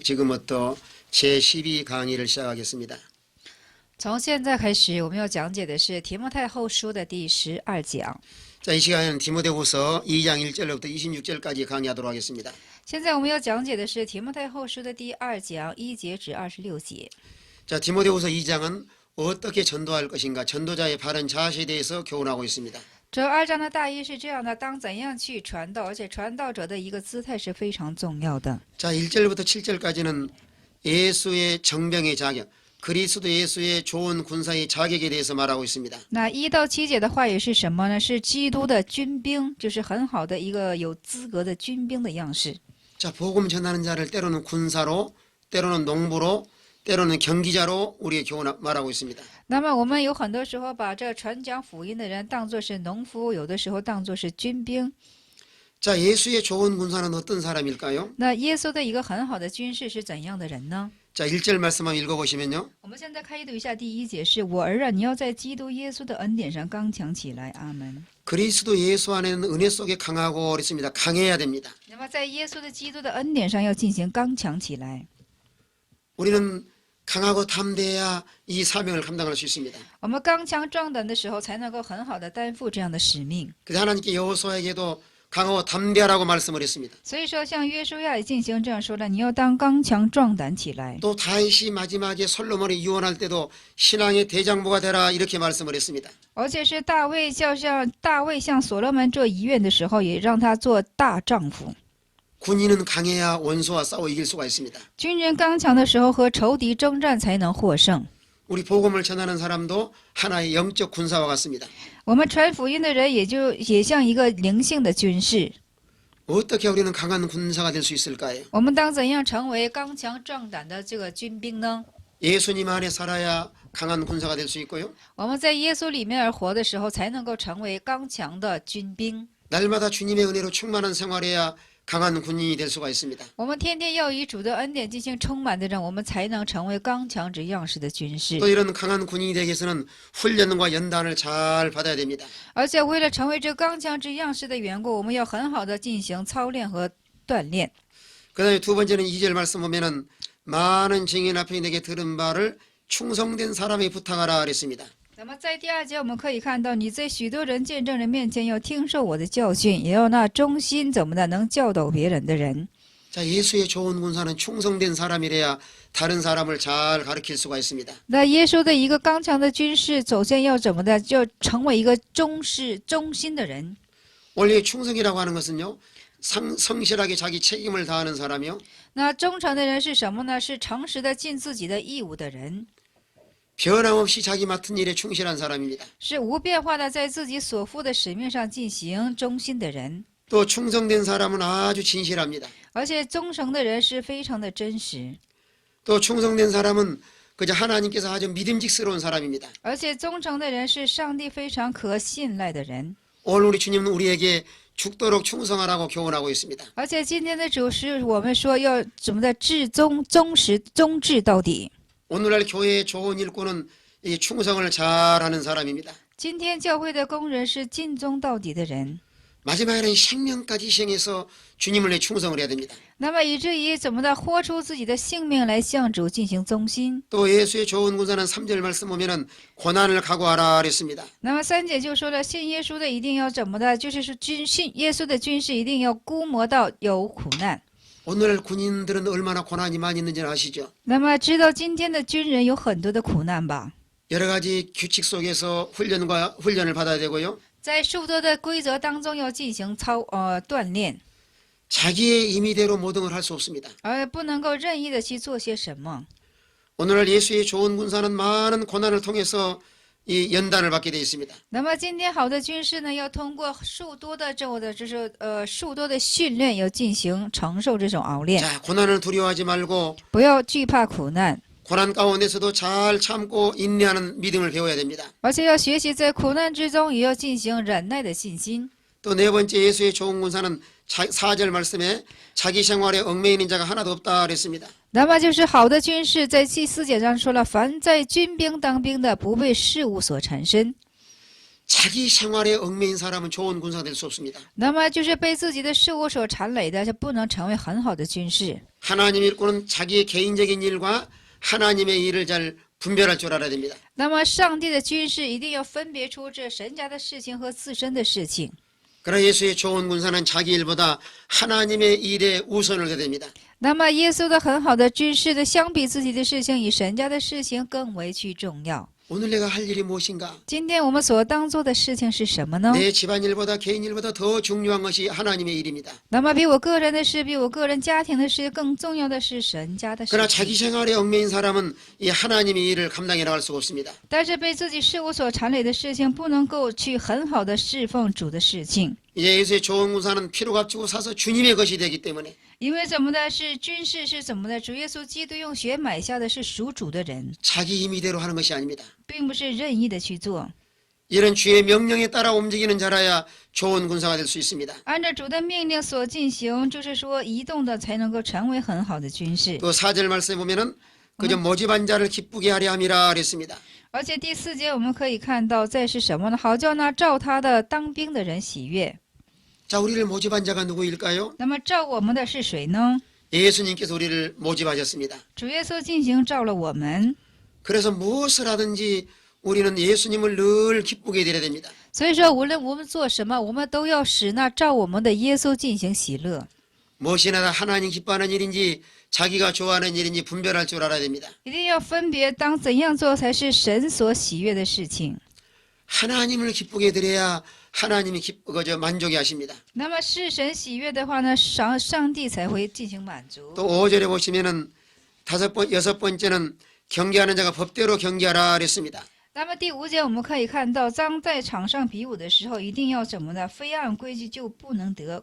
지금부터 제12 강의를 시작하겠습니다. 从现在开始，我们要讲解的是提摩太后书的第12讲。 자, 이 시간에는 디모데후서 2장 1절부터 26절까지 강의하도록 하겠습니다. 现在我们要讲解的是提摩太后书的第2讲1节至26节。 자, 디모데후서 2장은 어떻게 전도할 것인가, 전도자의 바른 자세에 대해서 교훈하고 있습니다. 这2章的大意是这样的：当怎样去传道，而且传道者的一个姿态是非常重要的。 자, 1절부터 7절까지는 예수의 정병의 자격, 그리스도 예수의 좋은 군사의 자격에 대해서 말하고 있습니다. 那1到7节的话语是什么呢？是基督的军兵，就是很好的一个有资格的军兵的样式。 자, 복음 전하는 자를 때로는 군사로, 때로는 농부로, 때로는 경기자로 우리의 말하고 있습니다. 那么我们有很多时候把这传讲福音的人当作是农夫，有的时候当作是军兵。 자, 예수의 좋은 군사는 어떤 사람일까요? 那耶稣的一个很好的军事是怎样的人呢？ 자, 1절 말씀만 읽어보시면요. 我们现在开读一下第1节是：我儿啊，你要在基督耶稣的恩典上刚强起来。阿门。 그리스도 예수 안에는 은혜 속에 강하고 그랬습니다. 강해야 됩니다. 那么在耶稣的基督的恩典上要进行刚强起来。 우리는 강하고 담대해야 이 사명을 감당할 수 있습니다. 我们刚强壮胆的时候，才能够很好的担负这样的使命。 그래서 하나님께 여호수아에게도 강하고 담대하라고 말씀을 했습니다. 所以说，像约书亚也进行这样说了：你要当刚强壮胆起来。 또 다윗이 마지막에 솔로몬을 유언할 때도 신앙의 대장부가 되라 이렇게 말씀을 했습니다. 而且是大卫向所罗门做遗愿的时候，也让他做大丈夫。 군인은 강해야 원수와 싸워 이길 수가 있습니다. 军人刚强的时候，和仇敌征战才能获胜。 우리 복음을 전하는 사람도 하나의 영적 군사와 같습니다. 我们传福音的人也像一个灵性的军士。 어떻게 우리는 강한 군사가 될 수 있을까요? 我们当怎样成为刚强壮胆的这个军兵呢？ 예수님 안에 살아야 강한 군사가 될 수 있고요. 我们在耶稣里面而活的时候，才能够成为刚强的军兵。 날마다 주님의 은혜로 충만한 생활해야 강한 군인이 될 수가 있습니다. 我们天天要以主的恩典进行充满的人，我们才能成为刚强之样式的军士。 또 이런 강한 군인이 되기 위해서는 훈련과 연단을 잘 받아야 됩니다. 而且为了成为这刚强之样式的缘故，我们要很好的进行操练和锻炼。 그다음에 두 번째는 2절 말씀 보면은 많은 증인 앞에 내게 들은 바를 충성된 사람이 부탁하라 그랬습니다. 那么在第2节，我们可以看到，你在许多人见证人面前要听受我的教训，也要那忠心怎么的能教导别人的人。 자, 예수의 좋은 군사는 충성된 사람이래야 다른 사람을 잘 가르칠 수가 있습니다. 那耶稣的一个刚强的军士，首先要怎么的，就成为一个忠心的人。 원래 충성이라고 하는 것은요, 성실하게 자기 책임을 다하는 사람이요. 那忠诚的人是什么呢？是诚实的尽自己的义务的人， 변함없이 자기 맡은 일에 충실한 사람입니다. 是无变化的在自己所负的使命上进行忠心的人。 또 충성된 사람은 아주 진실합니다. 而且忠诚的人是非常的真实， 또 충성된 사람은 그저 하나님께서 아주 믿음직스러운 사람입니다. 而且忠诚的人是上帝非常可信赖的人。 오늘 우리 주님은 우리에게 죽도록 충성하라고 교훈하고 있습니다. 而且今天的主是我们说要怎么的忠志到底。 오늘날 교회의 좋은 일꾼은 이 충성을 잘하는 사람입니다. 今天教会的工人是尽忠到底的人， 마지막에는 생명까지 희생해서 주님을 위해 충성을 해야 됩니다. 那么以至于怎么的豁出自己的性命来向主进行忠心。 또 예수의 좋은 군사는 3절 말씀 보면은 고난을 각오하라 그랬습니다. 那么3节就说了，信耶稣的一定要怎么的，就是说信耶稣的军士一定要估摸到有苦难。 오늘 군인들은 얼마나 고난이 많이 있는지는 아시죠? 那么知道今天的军人有很多的苦难吧？ 여러 가지 규칙 속에서 훈련을 받아야 되고요. 在数多的规则当中要进行锻炼， 자기의 임의대로 모든 걸 할 수 없습니다. 而不能够任意的去做些什么。 오늘날 예수의 좋은 군사는 많은 고난을 통해서 이 연단을 받게 되어 있습니다. 那么今天好的军事呢，要通过数多的训练，要进行承受这种熬炼， 자, 고난을 두려워하지 말고 不要惧怕苦难， 고난 가운데서도 잘 참고 인내하는 믿음을 배워야 됩니다. 而且要学习在苦难之中也要进行忍耐的信心。 또 네 번째 예수의 좋은 군사는 4절 말씀에 자기 생활에 얽매이는 자가 하나도 없다 그랬습니다. 那么就是好的军事，在第4节上说了，凡在军兵当兵的，不被事物所缠身。 자기 생활에 얽매인 사람은 좋은 군사가 될 수 없습니다. 那么就是被自己的事物所缠累的，就不能成为很好的军士。 하나님 일꾼은 자기의 개인적인 일과 하나님의 일을 잘 분별할 줄 알아야 됩니다. 那么上帝的军士一定要分别出这神家的事情和自身的事情。 그러나 예수의 좋은 군사는 자기 일보다 하나님의 일에 우선을 둬야 됩니다. 那么耶稣的很好的军士的，相比自己的事情，以神家的事情更为去重要。 오늘 내가 할 일이 무엇인가? 今天我们所当做的事情是什么呢？ 내 집안일보다 개인 일보다 더 중요한 것이 하나님의 일입니다. 那么比我个人的事，比我个人家庭的事更重要的是神家的事 그러나 情。 자기 생활에 얽매인 사람은 이 하나님의 일을 감당해 나갈 수가 없습니다. 但是被自己事物所缠累的事情，不能够去很好的侍奉主的事情。 이제 예수의 좋은 군사는 피로 값주고 사서 주님의 것이 되기 때문에 因为怎么的，是军事是怎么的？主耶稣基督用血买下的是属主的人， 자기 임의대로 하는 것이 아닙니다. 并不是任意的去做。 이런 주의 명령에 따라 움직이는 자라야 좋은 군사가 될 수 있습니다. 按照主的命令所进行，就是说移动的才能够成为很好的军事。 또 4절 말씀에 보면은 그저 모집한 자를 기쁘게 하려 함이라 그랬습니다. 而且第4节我们可以看到，在是什么呢？好叫那照他的当兵的人喜悦。 자, 우리를 모집한 자가 누구일까요? 那么照我们的是谁呢？ 예수님께서 우리를 모집하셨습니다. 主耶稣进行照了我们， 그래서 무엇을 하든지 우리는 예수님을 늘 기쁘게 드려야 됩니다. 所以说无论我们做什么，我们都要使那照我们的耶稣进行喜乐。 무엇이나 다 하나님 기뻐하는 일인지 자기가 좋아하는 일인지 분별할 줄 알아야 됩니다. 一定要分别当怎样做才是神所喜悦的事情。 하나님을 기쁘게 드려야 하나님이 만족해 하십니다. 那么是神喜悦的话呢，上帝才会进行满足。 또 5절에 보시면은 여섯 번째는 경계하는 자가 법대로 경계하라 그랬습니다. 那么第5节我们可以看到，当在场上比武的时候，一定要怎么呢？非按规矩就不能得。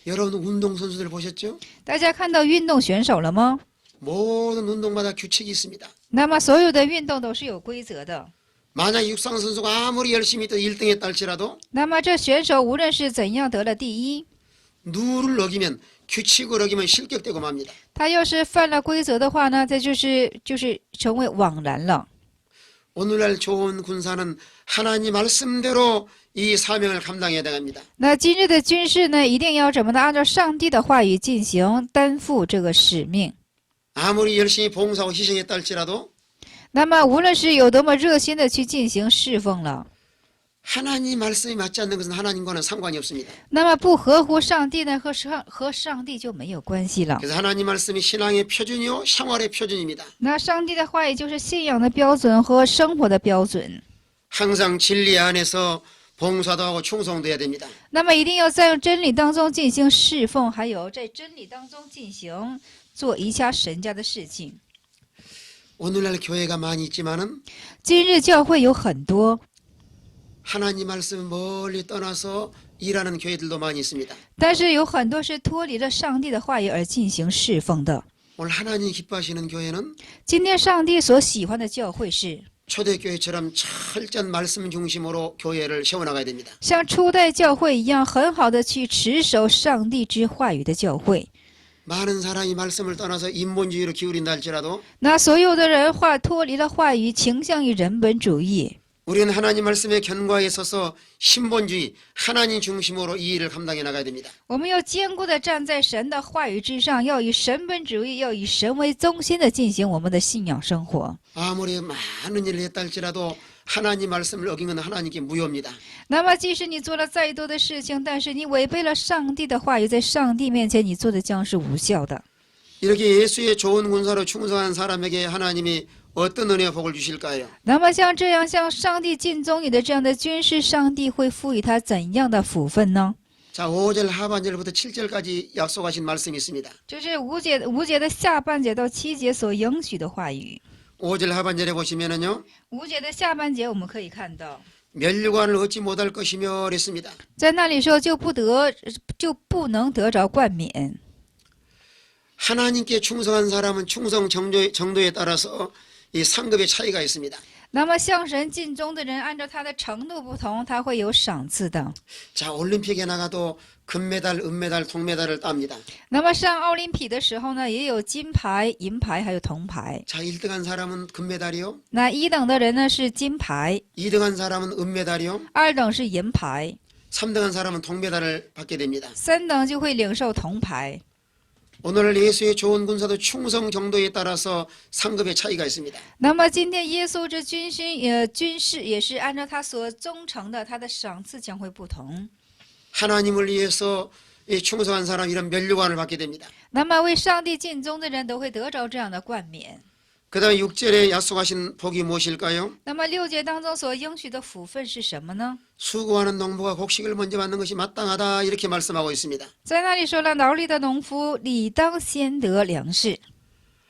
여러분 운동선수들 보셨죠? 大家看到运动选手了吗？ 모든 운동마다 규칙이 있습니다. 那么所有的运动都是有规则的。 만약 육상 선수가 아무리 열심히 또 1등에 딸지라도 那么这选手无论是怎样得了第一， 룰을 어기면 규칙을 어기면 실격되고 맙니다. 他要是犯了规则的话呢，这就是成为枉然了。 오늘날 좋은 군사는 하나님 말씀대로 이 사명을 감당해야 됩니다. 那今日的军事呢，一定要怎么呢？按照上帝的话语进行，担负这个使命。 아무리 열심히 봉사하고 희생했다 할지라도 那么无论是有多么热心的去进行侍奉了， 하나님 말씀이 맞지 않는 것은 하나님과는 상관이 없습니다. 那么不合乎上帝呢，和上帝就没有关系了。 그래서 하나님 말씀이 신앙의 표준이요 생활의 표준입니다. 那上帝的话语就是信仰的标准和生活的标准。 항상 진리 안에서 봉사도 하고 충성도 해야 됩니다. 那么一定要在真理当中进行侍奉，还有在真理当中进行做一下神家的事情。 오늘날 교회가 많이 있지만은 今日教会有很多， 하나님 말씀 멀리 떠나서 일하는 교회들도 많이 있습니다. 但是有很多是脱离了上帝的话语而进行侍奉的。 오늘 하나님 기뻐하시는 교회는 今天上帝所喜欢的教会是 초대교회처럼 철저한 말씀 중심으로 교회를 세워나가야 됩니다. 像初代教会一样，很好的去持守上帝之话语的教会。 많은 사람이 말씀을 떠나서 인본주의로 기울인다 할지라도 那所有的人脱离了话语，倾向于人本主义。 우리는 하나님 말씀의 견고하게 서서 신본주의, 하나님 중심으로 이 일을 감당해 나가야 됩니다. 我们要坚固的站在神的话语之上，要以神本主义，要以神为中心的进行我们的信仰生活。 아무리 많은 일을 했다 할지라도 하나님 말씀을 어긴 건 하나님께 무효입니다. 那么，即使你做了再多的事情，但是你违背了上帝的话语，在上帝面前，你做的将是无效的。 이렇게 예수의 좋은 군사로 충성한 사람에게 하나님이 어떤 은혜와 복을 주실까요? 那么，像这样向上帝尽忠于的这样的军事，上帝会赋予他怎样的福分呢？ 자, 5절 하반절부터 7절까지 약속하신 말씀이 있습니다. 就是五节的下半节到7节所应许的话语。 5절 하반절에 보시면은요. 5节的下半节我们可以看到， 면류관을 얻지 못할 것이며 그랬습니다. 在那里说就不能得着冠冕。 하나님께 충성한 사람은 충성 정도에 따라서 이 상급의 차이가 있습니다. 那么向神尽忠的人，按照他的程度不同，他会有赏赐的。 자, 올림픽에 나가도 금메달, 은메달, 동메달을 땁니다. 那么上奥林匹的时候呢，也有金牌、银牌，还有铜牌。 자, 1등한 사람은 금메달이요. 那一等的人呢是金牌， 2등한 사람은 은메달이요. 二等是银牌， 3등한 사람은 동메달을 받게 됩니다. 三等就会领受铜牌。 오늘 예수의 좋은 군사도 충성 정도에 따라서 상급의 차이가 있습니다. 那么今天耶稣这军事也是按照他所忠诚的，他的赏赐将会不同。 하나님을 위해서 이 충성한 사람 이런 면류관을 받게 됩니다. 那么为上帝尽忠的人都会得着这样的冠冕。 그 다음에 6절에 약속하신 복이 무엇일까요? 那么六节当中所应许的福分是什么呢？ 수고하는 농부가 곡식을 먼저 받는 것이 마땅하다 이렇게 말씀하고 있습니다. 在那里说了，劳力的农夫理当先得粮食。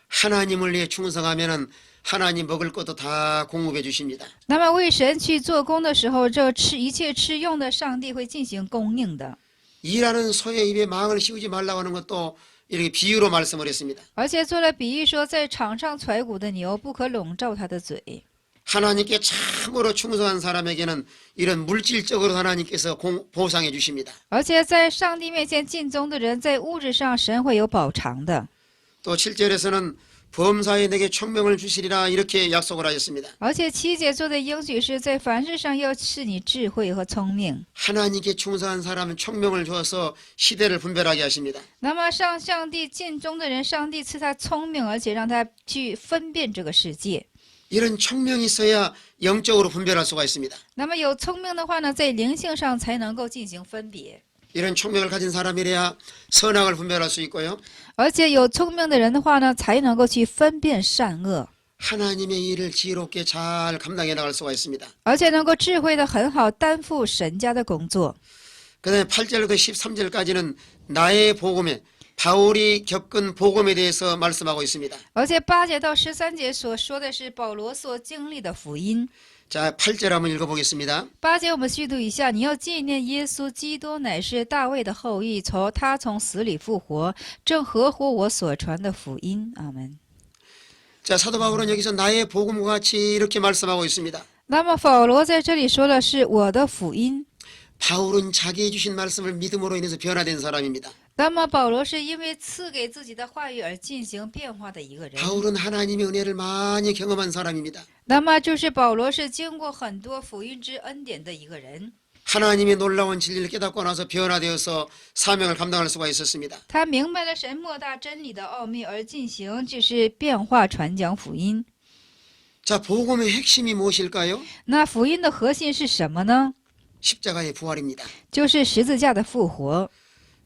하나님을 위해 충성하면은 하나님 먹을 것도 다 공급해 주십니다. 那么为神去做工的时候，这一切吃用的，上帝会进行供应的。 일하는 소의 입에 망을 씌우지 말라고 하는 것도 이렇게 비유로 말씀을 했습니다. 而且做了比喻说，在场上踹鼓的牛不可笼罩它的嘴。 하나님께 참으로 충성한 사람에게는 이런 물질적으로 하나님께서 보상해 주십니다. 而且在上帝面前尽忠的人，在物质上神会有补偿的。 또 7절에서는 범사에 내게 총명을 주시리라 이렇게 약속을 하셨습니다. 而且七节做的应许是在凡事上要赐你智慧和聪明。 하나님께 충성한 사람은 총명을 주어서 시대를 분별하게 하십니다. 那么上上帝尽忠的人，上帝赐他聪明，而且让他去分辨这个世界。 이런 총명이 있어야 영적으로 분별할 수가 있습니다. 那么有聪明的话呢，在灵性上才能够进行分别。 이런 총명을 가진 사람이래야 선악을 분별할 수 있고요. 而且有聪明的人的话呢，才能够去分辨善恶， 하나님의 일을 지혜롭게 잘 감당해 나갈 수가 있습니다. 而且能够智慧的很好担负神家的工作。 그 다음에 8절부터 13절까지는 나의 복음에 바울이 겪은 복음에 대해서 말씀하고 있습니다. 而且8节到13节所说的是保罗所经历的福音。 자, 8절 한번 읽어보겠습니다. 8节我们续读一下：你要纪念耶稣基督乃是大卫的后裔，他从死里复活，正合乎我所传的福音。阿门。 자, 사도 바울은 여기서 나의 복음과 같이 이렇게 말씀하고 있습니다. 那么保罗在这里说的是我的福音。 바울은 자기의 주신 말씀을 믿음으로 인해서 변화된 사람입니다. 那么保罗是因为赐给自己的话语而进行变化的一个人。 바울은 하나님의 은혜를 많이 경험한 사람입니다. 那么就是保罗是经过很多福音之恩典的一个人。 하나님의 놀라운 진리를 깨닫고 나서 변화되어서 사명을 감당할 수가 있었습니다. 他明白了神莫大真理的奥秘，而进行就是变化传讲福音。 자, 복음의 핵심이 무엇일까요? 那福音的核心是什么呢？ 십자가의 부활입니다. 就是十字架的复活。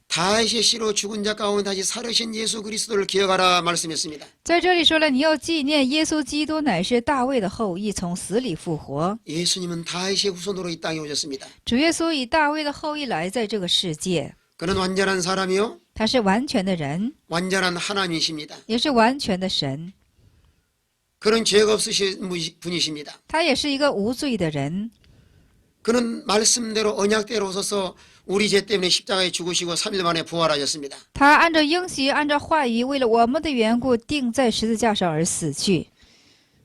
다윗의 씨로 죽은 자 가운데 다시 살으신 예수 그리스도를 기억하라 말씀했습니다. 在这里说了，你要纪念耶稣基督乃是大卫的后裔，从死里复活。 예수님은 다윗의 후손으로 이 땅에 오셨습니다. 主耶稣以大卫的后裔来在这个世界， 그는 완전한 사람이요 他是完全的人， 완전한 하나님이십니다. 也是完全的神， 그는 죄가 없으신 분이십니다. 他也是一个无罪的人。 그는 말씀대로 언약대로 오셔서 우리 죄 때문에 십자가에 죽으시고 3일 만에 부활하셨습니다. 他按照应许，按照话语，为了我们的缘故，钉在十字架上而死去。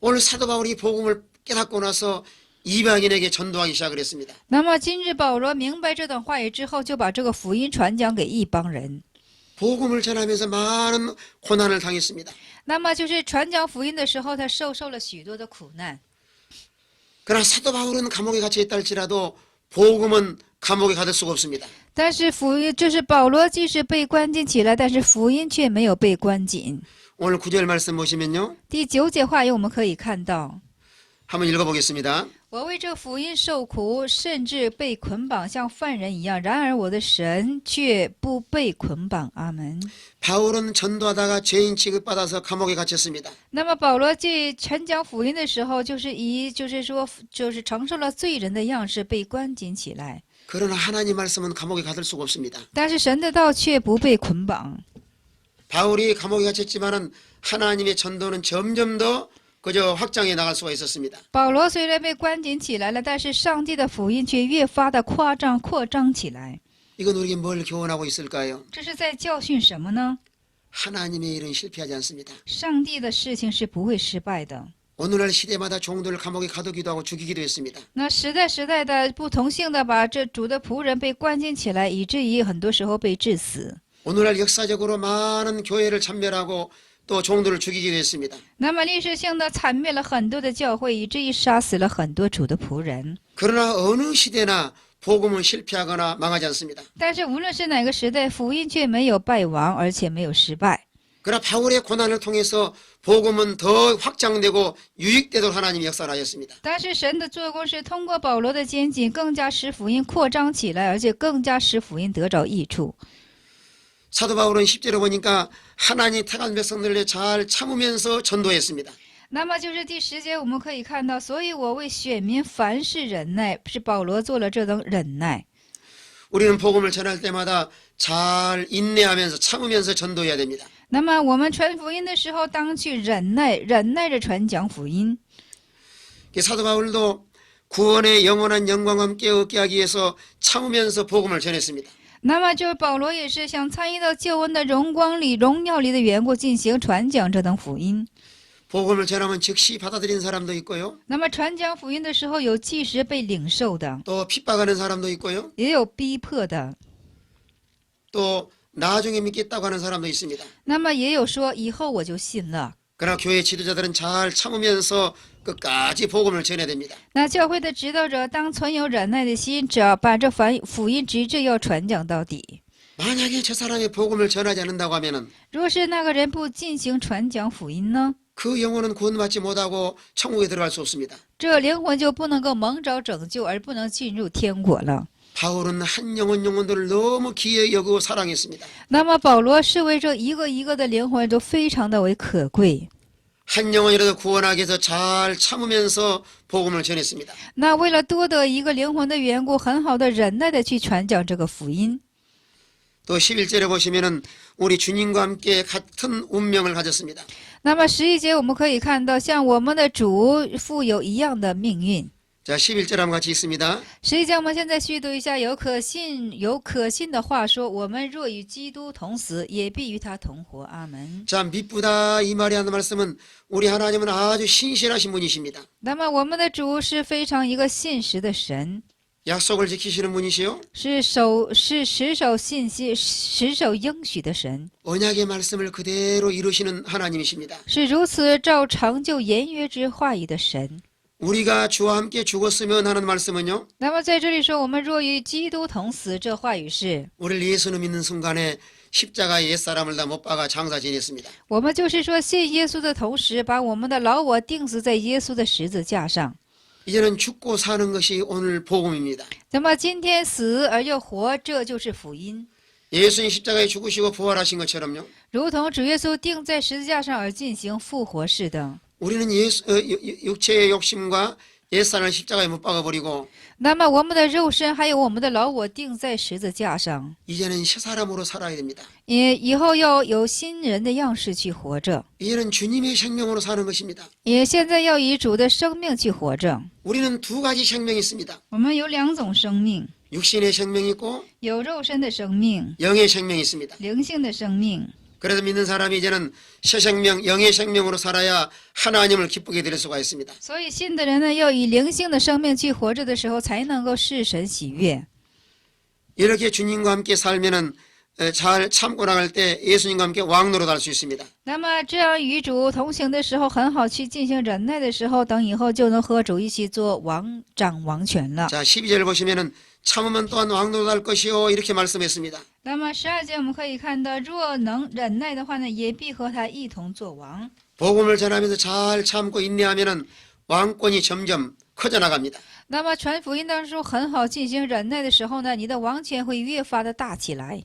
오늘 사도 바울이 복음을 깨닫고 나서 이방인에게 전도하기 시작을 했습니다. 那么今日保罗明白这段话语之后，就把这个福音传讲给异邦人。 복음을 전하면서 많은 고난을 당했습니다. 那么就是传讲福音的时候，他受了许多的苦难。 그러나 사도 바울은 감옥에 갇혀 있다 할지라도 복음은 감옥에 가둘 수가 없습니다. 但是福音就是保罗，即使被关进起来，但是福音却没有被关紧。 오늘 9절 말씀 보시면요. 第9节话语我们可以看到， 한번 읽어보겠습니다. 我为这福音受苦，甚至被捆绑，像犯人一样。然而我的神却不被捆绑。阿门。 바울은 전도하다가 죄인 취급받아서 감옥에 갇혔습니다. 那么保罗去传讲福音的时候，就是承受了罪人的样式，被关紧起来。 그러나 하나님 말씀은 감옥에 가둘 수가 없습니다. 但是神的道却不被捆绑。 바울이 감옥에 갇혔지만은 하나님의 전도는 점점 더 그저 확장해 나갈 수가 있었습니다. 保罗虽然被关紧起来了，但是上帝的福音却越发的扩张起来。 이건 우리에게 뭘 교훈하고 있을까요? 这是在教训什么呢？ 하나님의 일은 실패하지 않습니다. 上帝的事情是不会失败的。 오늘날 시대마다 종들을 감옥에 가두기도 하고 죽이기도 했습니다. 那时代的不同性的把这主的仆人被关进起来，以至于很多时候被致死。 오늘날 역사적으로 많은 교회를 참멸하고 또 종들을 죽이기도 했습니다. 那么历史性的惨灭了很多的教会，以至于杀死了很多主的仆人。 그러나 어느 시대나 복음은 실패하거나 망하지 않습니다. 但是无论是哪个时代，福音却没有败亡，而且没有失败。 그러나 바울의 고난을 통해서 복음은 더 확장되고 유익되도록 하나님이 역사를 하였습니다. 但是神的做工是通过保罗的监禁，更加使福音扩张起来，而且更加使福音得着益处。 사도 바울은 10절에 보니까 하나님 택한 백성들을 잘 참으면서 전도했습니다. 那么就是第10节，我们可以看到，所以我为选民凡事忍耐，是保罗做了这等忍耐。 우리는 복음을 전할 때마다 잘 인내하면서 참으면서 전도해야 됩니다. 那么我们传福音的时候，当去忍耐，忍耐着传讲福音。 사도 바울도 구원의 영원한 영광과 함께 얻게 하기 위해서 참으면서 복음을 전했습니다. 那么就是保罗也是想参与到救恩的荣光里、荣耀里的缘故，进行传讲这等福音。 복음을 전하면 즉시 받아들인 사람도 있고요. 那么传讲福音的时候，有即时被领受的， 또 핍박하는 사람도 있고요. 也有逼迫的。 또 나중에 믿겠다고 하는 사람도 있습니다. 那么也有说以后我就信了。 그러나 교회 지도자들은 잘 참으면서 끝까지 복음을 전해야 됩니다. 那教会的指导者当存有忍耐的心，只要把这福音直至要传讲到底。 만약에 저 사람이 복음을 전하지 않는다고 하면은 若是那个人不进行传讲福音呢， 그 영혼은 구원받지 못하고 천국에 들어갈 수 없습니다. 这灵魂就不能够蒙着拯救，而不能进入天国了。 바울은 한 영혼들을 너무 귀히 여기고 사랑했습니다. 那么保罗视为这一个一个的灵魂都非常的为可贵。 한 영혼이라도 구원하기 위해서 잘 참으면서 복음을 전했습니다. 那为了多得一个灵魂的缘故，很好的忍耐的去传讲这个福音。 또 11절에 보시면은 우리 주님과 함께 같은 운명을 가졌습니다. 那么11节我们可以看到，像我们的主负有一样的命运。 자, 11절 한번 같이 읽습니다. 11节我们现在续读一下，有可信的话说：我们若与基督同死，也必与他同活。阿门。 자, 미쁘다 이 말이 하는 말씀은 우리 하나님은 아주 신실하신 분이십니다. 那么我们的主是非常一个信实的神， 약속을 지키시는 분이시요. 是持守信息、持守应许的神， 언약의 말씀을 그대로 이루시는 하나님이십니다. 是如此照成就言约之话语的神。 우리가 주와 함께 죽었으면 하는 말씀은요. 那么在这里说，我们若与基督同死，这话语是 우리를 예수는 믿는 순간에 십자가에 옛사람을 다 못 박아 장사 지냈습니다. 我们就是说信耶稣的同时，把我们的老我钉死在耶稣的十字架上。 이제는 죽고 사는 것이 오늘 복음입니다. 那么今天死而又活，这就是福音。 예수님 십자가에 죽으시고 부활하신 것처럼요. 如同主耶稣钉在十字架上而进行复活似的。 우리는 육체의 욕심과 옛사람을 십자가에 못 박아버리고 那么我们的肉身还有我们的老我钉在十字架上， 이제는 새사람으로 살아야 됩니다. 以后要有新人的样式去活着， 이제는 주님의 생명으로 사는 것입니다. 也现在要以主的生命去活着。 우리는 두 가지 생명이 있습니다. 我们有两种生命， 육신의 생명이 있고 有肉身的生命， 영의 생명이 있습니다. 灵性的生命。 그래서 믿는 사람이 이제는 새 생명, 영의 생명으로 살아야 하나님을 기쁘게 드릴 수가 있습니다. 所以信的人呢，要以灵性的生命去活着的时候，才能够使神喜悦。 이렇게 주님과 함께 살면은 잘 참고 나갈 때 예수님과 함께 왕노릇 할 수 있습니다. 那么这样与主同行的时候，很好去进行忍耐的时候，等以后就能和主一起做掌王权了。 자, 12절 보시면은 참으면 또한 왕노릇 할 것이요 이렇게 말씀했습니다. 那么12节我们可以看到，若能忍耐的话呢，也必和他一同做王。 복음을 전하면서 잘 참고 인내하면은 왕권이 점점 커져 나갑니다. 那么传福音当中很好进行忍耐的时候呢，你的王权会越发的大起来。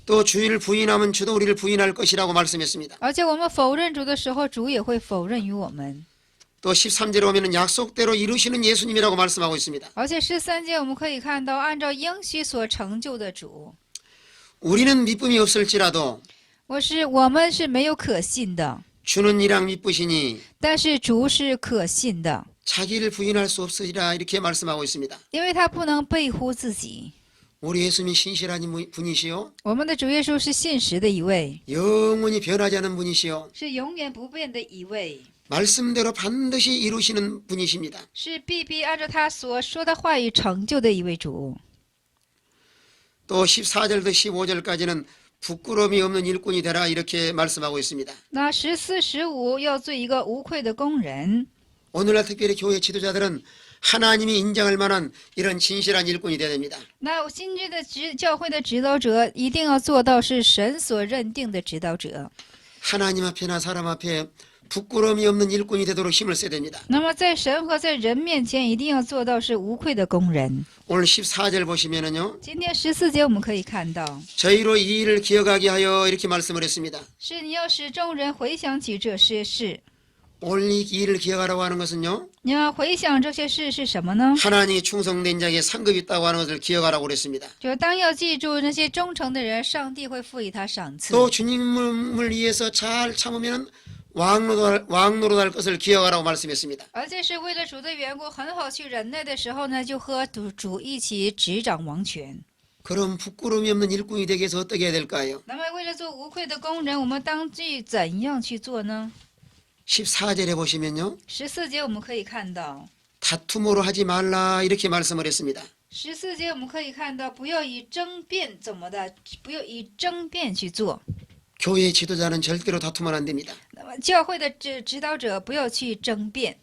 또 주를 부인하면 주도 우리를 부인할 것이라고 말씀했습니다. 而且我们否认主的时候，主也会否认于我们。 또 13절에 보면은 약속대로 이루시는 예수님이라고 말씀하고 있습니다. 而且13节我们可以看到，按照应许所成就的主， 우리는 믿음이 없을지라도 我们是没有可信的， 주는 이랑 믿으시니 但是主是可信的， 자기를 부인할 수 없으리라 이렇게 말씀하고 있습니다. 因为他不能背乎自己。 우리 예수님이 신실한 분이시요 我们的主耶稣是信实的一位， 영원히 변하지 않은 분이시요 是永远不变的一位， 말씀대로 반드시 이루시는 분이십니다. 是必必按照他所说的话语成就的一位主。 또 14절부터 15절까지는 부끄러움이 없는 일꾼이 되라 이렇게 말씀하고 있습니다. 那14、15要做一个无愧的工人。 오늘날 특별히 교회 지도자들은 하나님이 인정할 만한 이런 진실한 일꾼이 되어야 됩니다. 那今日的教会的指导者一定要做到是神所认定的指导者。 하나님 앞에나 사람 앞에 부끄러움이 없는 일꾼이 되도록 힘을 써야 됩니다. 那么在神和在人面前一定要做到是无愧的工人。 오늘 14절 보시면은요. 今天14节我们可以看到， 저희로 이 일을 기억하게 하여 이렇게 말씀을 했습니다. 是你要使众人回想起这些事。 오늘 이 일을 기억하라고 하는 것은요. 你要回想这些事是什么呢？ 하나님이 충성된 자에게 상급이 있다고 하는 것을 기억하라고 그랬습니다. 就当要记住那些忠诚的人，上帝会赋予他赏赐。 또 주님을 위해서 잘 참으면 왕노로 할 것을 기억하라고 말씀했습니다. 而且是为了主的缘故，很好去忍耐的时候呢，就和主一起执掌王权。 그럼 부끄러움이 없는 일꾼이 되기 위해서 어떻게 해야 될까요? 那么为了做无愧的工人，我们当具怎样去做呢？ 14절에 보시면요. 14节我们可以看到， 다툼으로 하지 말라 이렇게 말씀을 했습니다. 14节我们可以看到，不要以争辩怎么的，不要以争辩去做。 교회 지도자는 절대로 다투면 안 됩니다. 那么教会的指导者不要去争辩。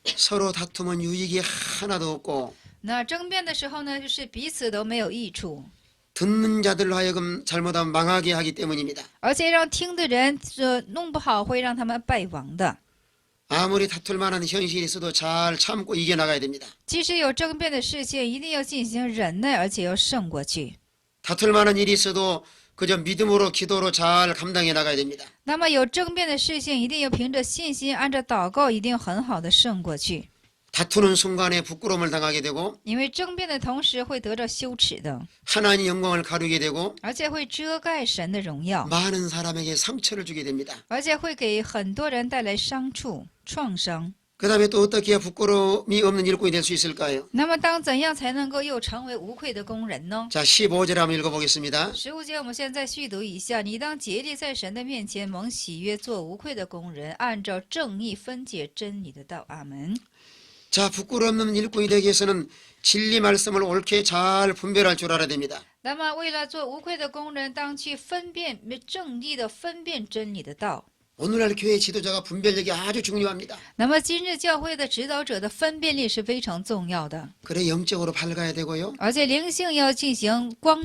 서로 다투면 유익이 하나도 없고 那争辩的时候呢，就是彼此都没有益处， 듣는 자들로 하여금 잘못하면 망하게 하기 때문입니다. 而且让听的人弄不好，会让他们败亡的。 아무리 다툴 만한 현실이 있어도 잘 참고 이겨나가야 됩니다. 即使有争辩的事情，一定要进行忍耐，而且要胜过去。 다툴 만한 일이 있어도 그저 믿음으로 기도로 잘 감당해 나가야 됩니다. 那么有争辩的事情，一定要凭着信心，按照祷告，一定很好的胜过去。 다투는 순간에 부끄러움을 당하게 되고 因为争辩的同时会得到羞耻的， 하나님 영광을 가리게 되고 而且会遮盖神的荣耀， 많은 사람에게 상처를 주게 됩니다. 而且会给很多人带来伤处、创伤。 그 다음에 또 어떻게 해야 부끄러움이 없는 일꾼이 될 수 있을까요? 那么，当怎样才能够又成为无愧的工人呢？ 자, 15절 한번 읽어보겠습니다. 15节我们现在续读一下：你当竭力在神的面前蒙喜悦，做无愧的工人，按照正义分解真理的道。阿门。 자, 부끄러움없는 일꾼이 되기 위해서는 진리 말씀을 옳게 잘 분별할 줄 알아야 됩니다. 那么，为了做无愧的工人，当去分辨正义的分辨真理的道。 오늘날 교회 지도자가 분별력이 아주 중요합니다. 那么，今日教会的指导者的分辨力是非常重要的， 그래 영적으로 밝아야 되고요. 而且灵性要进行光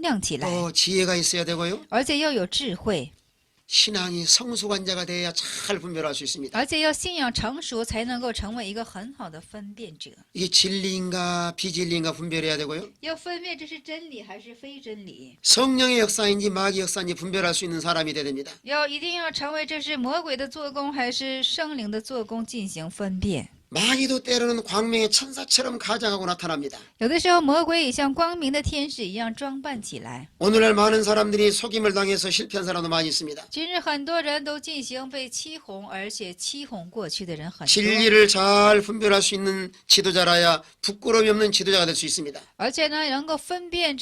亮起来， 또 지혜가 있어야 되고요. 而且要有智慧， 신앙이 성숙한 자가 돼야 잘 분별할 수 있습니다. 而且要信仰成熟，才能够成为一个很好的分辨者。 이게 진리인가 비진리인가 분별해야 되고요. 要分辨这是真理还是非真理， 성령의 역사인지 마귀 역사인지 분별할 수 있는 사람이 돼야 됩니다. 一定要成为这是魔鬼的做工还是圣灵的做工进行分辨。 마귀도 때로는 광명의 천사처럼 가장하고 나타납니다. 有的时候，魔鬼也像光明的天使一样装扮起来。 오늘날 많은 사람들이 속임을 당해서 실패한 사람도 많이 있습니다. 今日很多人都进行被欺哄，而且欺哄过去的人很多。 진리를 잘 분별할 수 있는 지도자라야 부끄러움이 없는 지도자가 될 수 있습니다. 而且呢，能够分辨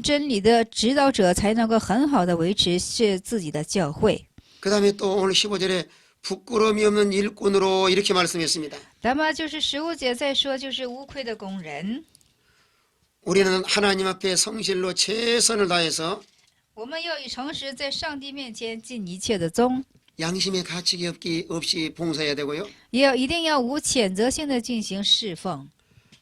真理的指导者，才能够很好的维持是自己的教会。 그 다음에 또 오늘 15절에 부끄러움이 없는 일꾼으로 이렇게 말씀했습니다. 那么就是15节再说，就是无愧的工人。 우리는 하나님 앞에 성실로 최선을 다해서 我们要以诚实在上帝面前尽一切的宗， 양심의 가책이 없이 봉사해야 되고요. 一定要无谴责性的进行侍奉，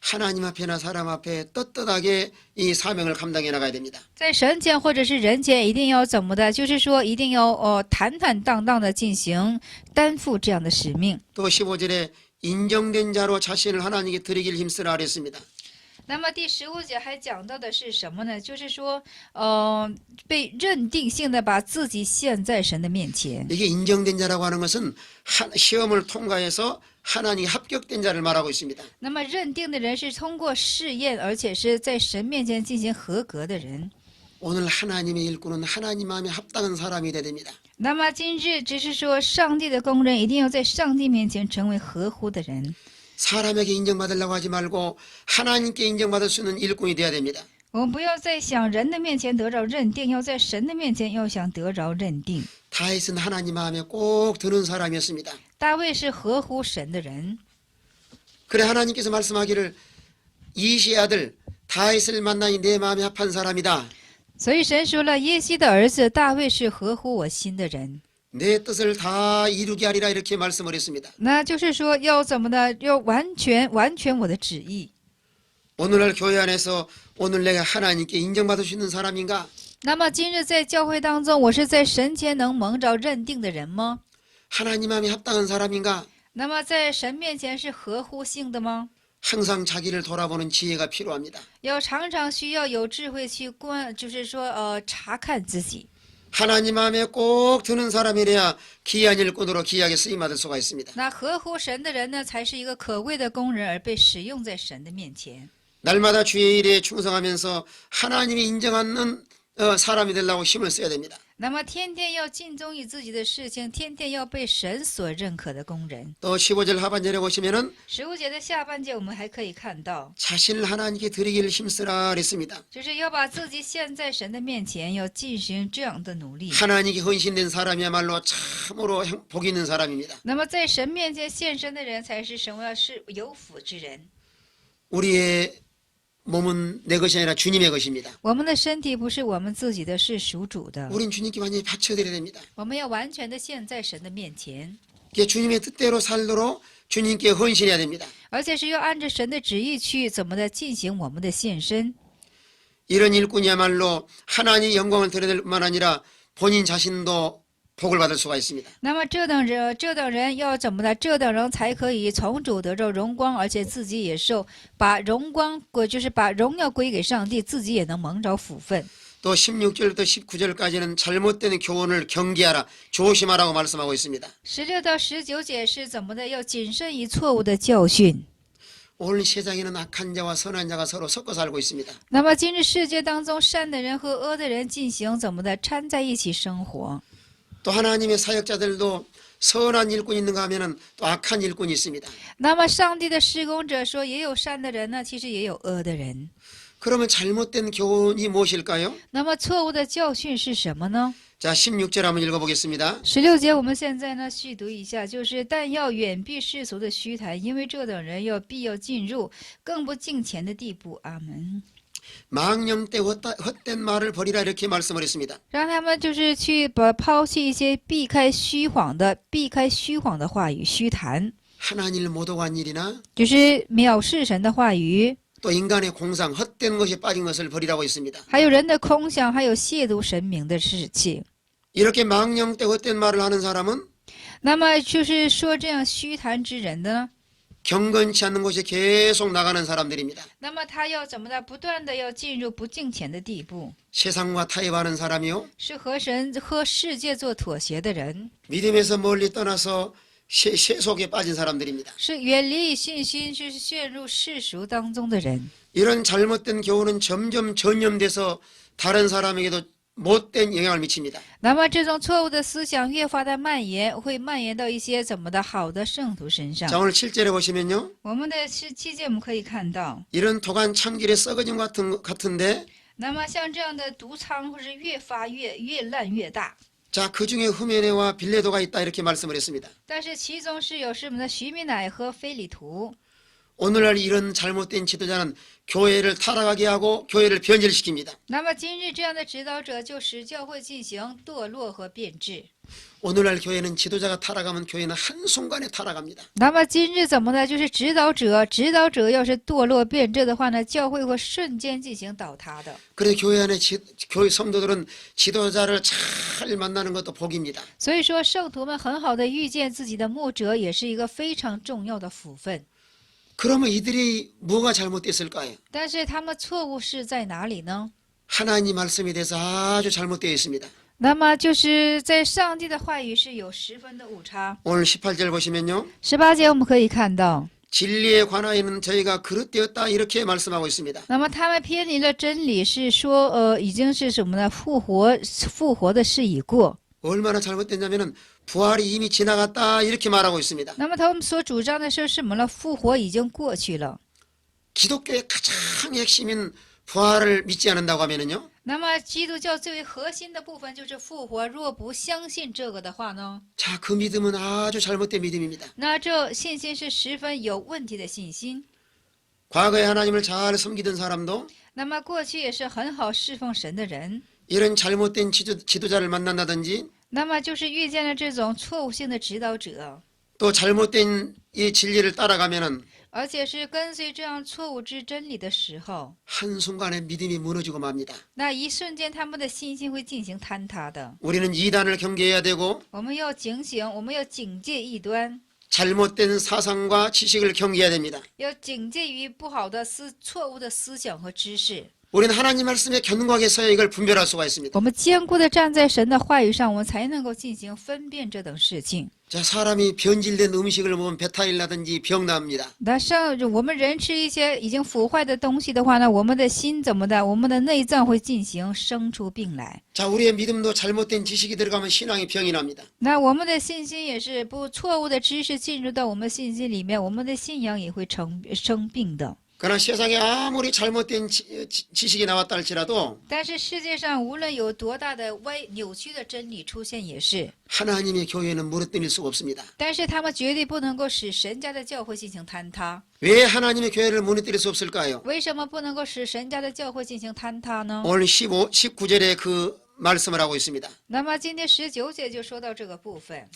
하나님 앞에나 사람 앞에 떳떳하게 이 사명을 감당해 나가야 됩니다. 在神前或者是人前，一定要怎么的？就是说，一定要坦荡荡的进行担负这样的使命。 또 15절에 인정된 자로 자신을 하나님께 드리길 힘쓰라 그랬습니다. 那么第15节还讲到的是什么呢？就是说，被认定性的把自己献在神的面前。 이게 인정된 자라고 하는 것은 시험을 통과해서 하나님이 합격된 자를 말하고 있습니다. 那么认定的人是通过试验，而且是在神面前进行合格的人。 오늘 하나님의 일꾼은 하나님 마음에 합당한 사람이 돼야 됩니다. 那么今日只是说，上帝的工人一定要在上帝面前成为合乎的人。 사람에게 인정받으려고 하지 말고 하나님께 인정받을 수 있는 일꾼이 돼야 됩니다. 我们不要在想人的面前得着认定，要在神的面前要想得着认定。 다윗은 하나님 마음에 꼭 드는 사람이었습니다. 大卫是合乎神的人， 그래 하나님께서 말씀하기를 이시의 아들 다윗을 만나니 내 마음에 합한 사람이다. 所以神说了，耶西的儿子大卫是合乎我心的人。 내 뜻을 다 이루게 하리라 이렇게 말씀을 했습니다. 那就是说要怎么的，要完全我的旨意。 오늘날 교회 안에서 오늘 내가 하나님께 인정받을 수 있는 사람인가? 那么今日在教会当中，我是在神前能蒙着认定的人吗？ 하나님 마음에 합당한 사람인가? 那么在神面前是合乎性的吗？ 항상 자기를 돌아보는 지혜가 필요합니다. 要常常需要有智慧去就是说查看自己。 하나님 마음에 꼭 드는 사람이래야 귀한 일꾼으로 귀하게 쓰임받을 수가 있습니다. 那合乎神的人呢，才是一个可贵的工人，而被使用在神的面前。 날마다 주의 일에 충성하면서 하나님이 인정하는 사람이 되려고 힘을 써야 됩니다. 那么天天要尽忠于自己的事情，天天要被神所认可的工人。 또 15절 하반절에 보시면은 15节的下半节，我们还可以看到， 자신을 하나님께 드리기를 힘쓰라 그랬습니다. 就是要把自己献在神的面前，要进行这样的努力。 하나님께 헌신된 사람이야말로 참으로 복이 있는 사람입니다. 那么在神面前献身的人，才是神是有福之人。 우리의 몸은 내 것이 아니라 주님의 것입니다. 我们的身体不是我们自己的，是属主的。 우린 주님께 완전히 바쳐드려야 됩니다. 我们要完全的献在神的面前， 이게 주님의 뜻대로 살도록 주님께 헌신해야 됩니다. 而且是要按着神的旨意去怎么的进行我们的献身。 이런 일꾼이야말로 하나님의 영광을 드러낼 뿐만 아니라 본인 자신도 복을 받을 수가 있습니다. 那么这等人要怎么的？这等人才可以从主得着荣光，而且自己也把荣光就是把荣耀归给上帝，自己也能蒙着福分。 또 16절부터 19절까지는 잘못된 교훈을 경계하라, 조심하라고 말씀하고 있습니다. 16到19节是怎么的？要谨慎于错误的教训。 오늘 세상에는 악한 자와 선한 자가 서로 섞어 살고 있습니다. 那么今日世界当中，善的人和恶的人进行怎么的掺在一起生活？ 또 하나님의 사역자들도 선한 일꾼이 있는가 하면은 또 악한 일꾼이 있습니다. 那么上帝的施工者说，也有善的人呢，其实也有恶的人。 그러면 잘못된 교훈이 무엇일까요? 那么错误的教训是什么呢？ 자, 16절 한번 읽어보겠습니다. 16节我们现在呢细读一下，就是但要远避世俗的虚谈，因为这等人必要进入更不敬虔的地步。阿门。 망령 때 헛된 말을 버리라 이렇게 말씀을 했습니다. 让他们就是去抛弃一些避开虚谎的话语，虚谈， 하나님을 모독한 일이나 就是藐视神的话语， 또 인간의 공상, 헛된 것이 빠진 것을 버리라고 했습니다. 还有人的空想，还有亵渎神明的事情。 이렇게 망령 때 헛된 말을 하는 사람은 那么就是说这样虚谈之人的呢， 경건치 않는 곳에 계속 나가는 사람들입니다. 那么他要怎么的？不断的要进入不敬虔的地步， 세상과 타협하는 사람이요. 是和神和世界做妥协的人， 믿음에서 멀리 떠나서 세속에 빠진 사람들입니다. 是远离以信心，是陷入世俗当中的人。 이런 잘못된 교훈은 점점 전염돼서 다른 사람에게도 못된 영향을 미칩니다. 那么这种错误的思想越发的蔓延，会蔓延到一些怎么的好的圣徒身上。 자, 오늘 7절에 보시면요. 我们的17节我们可以看到， 이런 도간 창질의 썩어짐 같은데 那么像这样的毒疮，或是越发越烂越大。 자, 그중에 후메네와 빌레도가 있다 이렇게 말씀을 했습니다. 但是其中是有什么呢？徐米乃和菲里图。 오늘날 이런 잘못된 지도자는 교회를 타락하게 하고 교회를 변질시킵니다. 那么今日这样的指导者就使教会进行堕落和变质。 오늘날 교회는 지도자가 타락하면 교회는 한순간에 타락합니다. 那么今日怎么呢？就是指导者要是堕落变质的话呢，教会会瞬间进行倒塌的。 그래서 교회 안에 교회 성도들은 지도자를 잘 만나는 것도 복입니다. 所以说，圣徒们很好的遇见自己的牧者，也是一个非常重要的福分。 그러면 이들이 뭐가 잘못됐을까요? 但是他们错误是在哪里呢？ 하나님 말씀에 대해서 아주 잘못되어 있습니다. 那么就是在上帝的话语是有十分的误差。 오늘 18절 보시면요. 18节我们可以看到， 진리에 관하여는 저희가 그릇되었다 이렇게 말씀하고 있습니다. 那么他们偏离了真理，是说已经是什么呢？复活的事已过。 얼마나 잘못됐냐면은 부활이 이미 지나갔다 이렇게 말하고 있습니다. 那么他们所主张的是什么呢？复活已经过去了。 기독교의 가장 핵심인 부활을 믿지 않는다고 하면은요. 那么基督教最为核心的部分就是复活。若不相信这个的话呢， 자, 그 믿음은 아주 잘못된 믿음입니다. 那这信心是十分有问题的信心。 과거에 하나님을 잘 섬기던 사람도 那么过去也是很好侍奉神的人， 이런 잘못된 지도자를 만난다든지 那么就是遇见了这种错误性的指导者， 또 잘못된 이 진리를 따라가면은 而且是跟随这样错误之真理的时候， 한순간에 믿음이 무너지고 맙니다. 那一瞬间他们的信心会进行坍塌的。 우리는 이단을 경계해야 되고 我们要警醒，我们要警戒异端， 잘못된 사상과 지식을 경계해야 됩니다. 要警戒于不好的错误的思想和知识。 우리는 하나님 말씀에 견고하게 서야 이걸 분별할 수가 있습니다. 我们坚固的站在神的话语上，我们才能够进行分辨这等事情。 자, 사람이 변질된 음식을 먹으면 배탈이 나든지 병 납니다. 那我们人吃一些已经腐坏的东西的话呢，我们的心怎么的？我们的内脏会进行生出病来。 자, 우리의 믿음도 잘못된 지식이 들어가면 신앙이 병이 납니다. 那我们的信心也是不错误的知识进入到我们信心里面，我们的信仰也会生病的。 그러나 세상에 아무리 잘못된 지식이 나왔다 할지라도 但是世界上无论有多大的扭曲的真理出现，也是， 하나님의 교회는 무너뜨릴 수가 없습니다. 但是他们绝对不能够使神家的教会进行坍塌。 왜 하나님의 교회를 무너뜨릴 수 없을까요? 为什么不能够使神家的教会进行坍塌呢？ 오늘 19절에 그 말씀을 하고 있습니다. 那么今天19节就说到这个部分，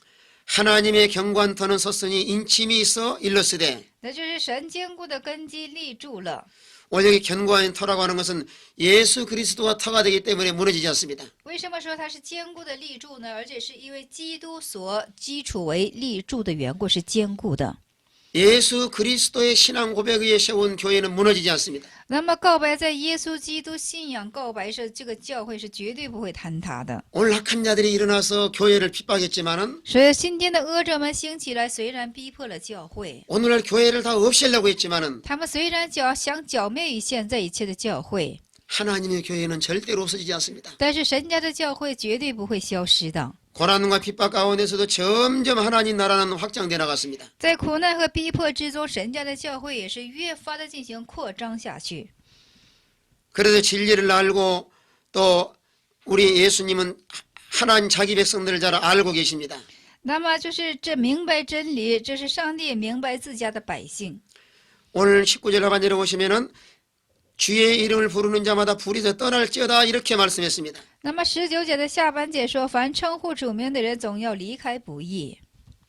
하나님의 경고한 터는 섰으니 인침이 있어 일렀으되 那就是神坚固的根基立住了。 오늘 여기 견고한 터라고 하는 것은 예수 그리스도가 터가 되기 때문에 무너지지 않습니다. 为什么说它是坚固的立柱呢？而且是因为基督所基础为立柱的缘故，是坚固的。 예수 그리스도의 신앙 고백 위에 세운 교회는 무너지지 않습니다. 那么告白在耶稣基督信仰告白是这个教会是绝对不会坍塌的。 오늘 악한 자들이 일어나서 교회를 핍박했지만은 所以今天的恶者们兴起来，虽然逼迫了教会， 오늘날 교회를 다 없애려고 했지만은 他们虽然想剿灭于现在一切的教会， 하나님의 교회는 절대로 없어지지 않습니다. 但是神家的教会绝对不会消失的。 고난과 핍박 가운데서도 점점 하나님 나라는 확장돼 나갔습니다. 在苦难和逼迫之中，神家的教会也是越发的进行扩张下去。 그래서 진리를 알고 또 우리 예수님은 하나님 자기 백성들을 잘 알고 계십니다. 那么就是这明白真理，这是上帝也明白自家的百姓。 오늘 19절 하반절에 보시면은 주의 이름을 부르는 자마다 불에서 떠날지어다 이렇게 말씀했습니다. 那么19节的下半节说，凡称呼主名的人，总要离开不义。